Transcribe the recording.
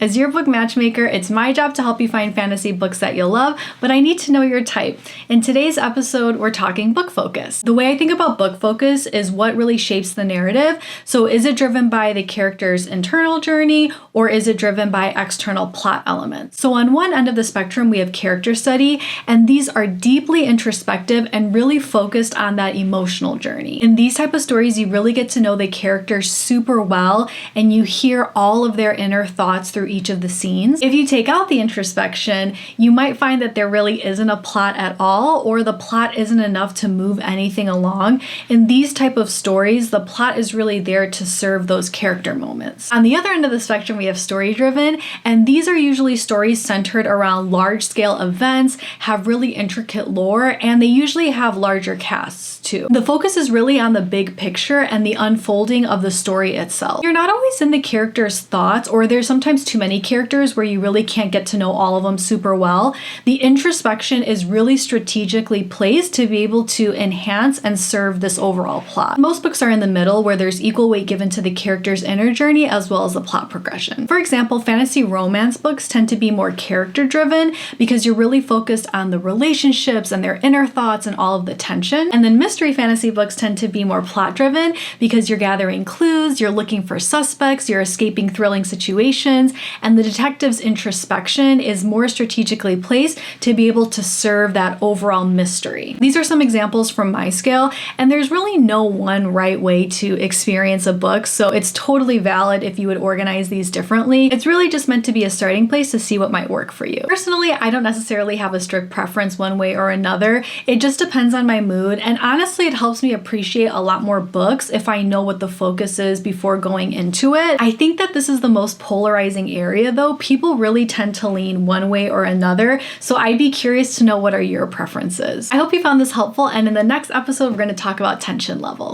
As your book matchmaker, it's my job to help you find fantasy books that you'll love, but I need to know your type. In today's episode, we're talking book focus. The way I think about book focus is what really shapes the narrative. So is it driven by the character's internal journey, or is it driven by external plot elements? So on one end of the spectrum, we have character study, and these are deeply introspective and really focused on that emotional journey. In these type of stories, you really get to know the characters super well, and you hear all of their inner thoughts through each of the scenes. If you take out the introspection, you might find that there really isn't a plot at all, or the plot isn't enough to move anything along. In these type of stories, the plot is really there to serve those character moments. On the other end of the spectrum, we have story-driven, and these are usually stories centered around large-scale events, have really intricate lore, and they usually have larger casts too. The focus is really on the big picture and the unfolding of the story itself. You're not always in the character's thoughts, or there's sometimes too many characters where you really can't get to know all of them super well. The introspection is really strategically placed to be able to enhance and serve this overall plot. Most books are in the middle, where there's equal weight given to the character's inner journey as well as the plot progression. For example, fantasy romance books tend to be more character driven because you're really focused on the relationships and their inner thoughts and all of the tension. And then mystery fantasy books tend to be more plot driven because you're gathering clues, you're looking for suspects, you're escaping thrilling situations, and the detective's introspection is more strategically placed to be able to serve that overall mystery. These are some examples from my scale, and there's really no one right way to experience a book, so it's totally valid if you would organize these differently. It's really just meant to be a starting place to see what might work for you. Personally, I don't necessarily have a strict preference one way or another. It just depends on my mood, and honestly, it helps me appreciate a lot more books if I know what the focus is before going into it. I think that this is the most polarizing area though. People really tend to lean one way or another, so I'd be curious to know what are your preferences. I hope you found this helpful, and in the next episode, we're going to talk about tension level.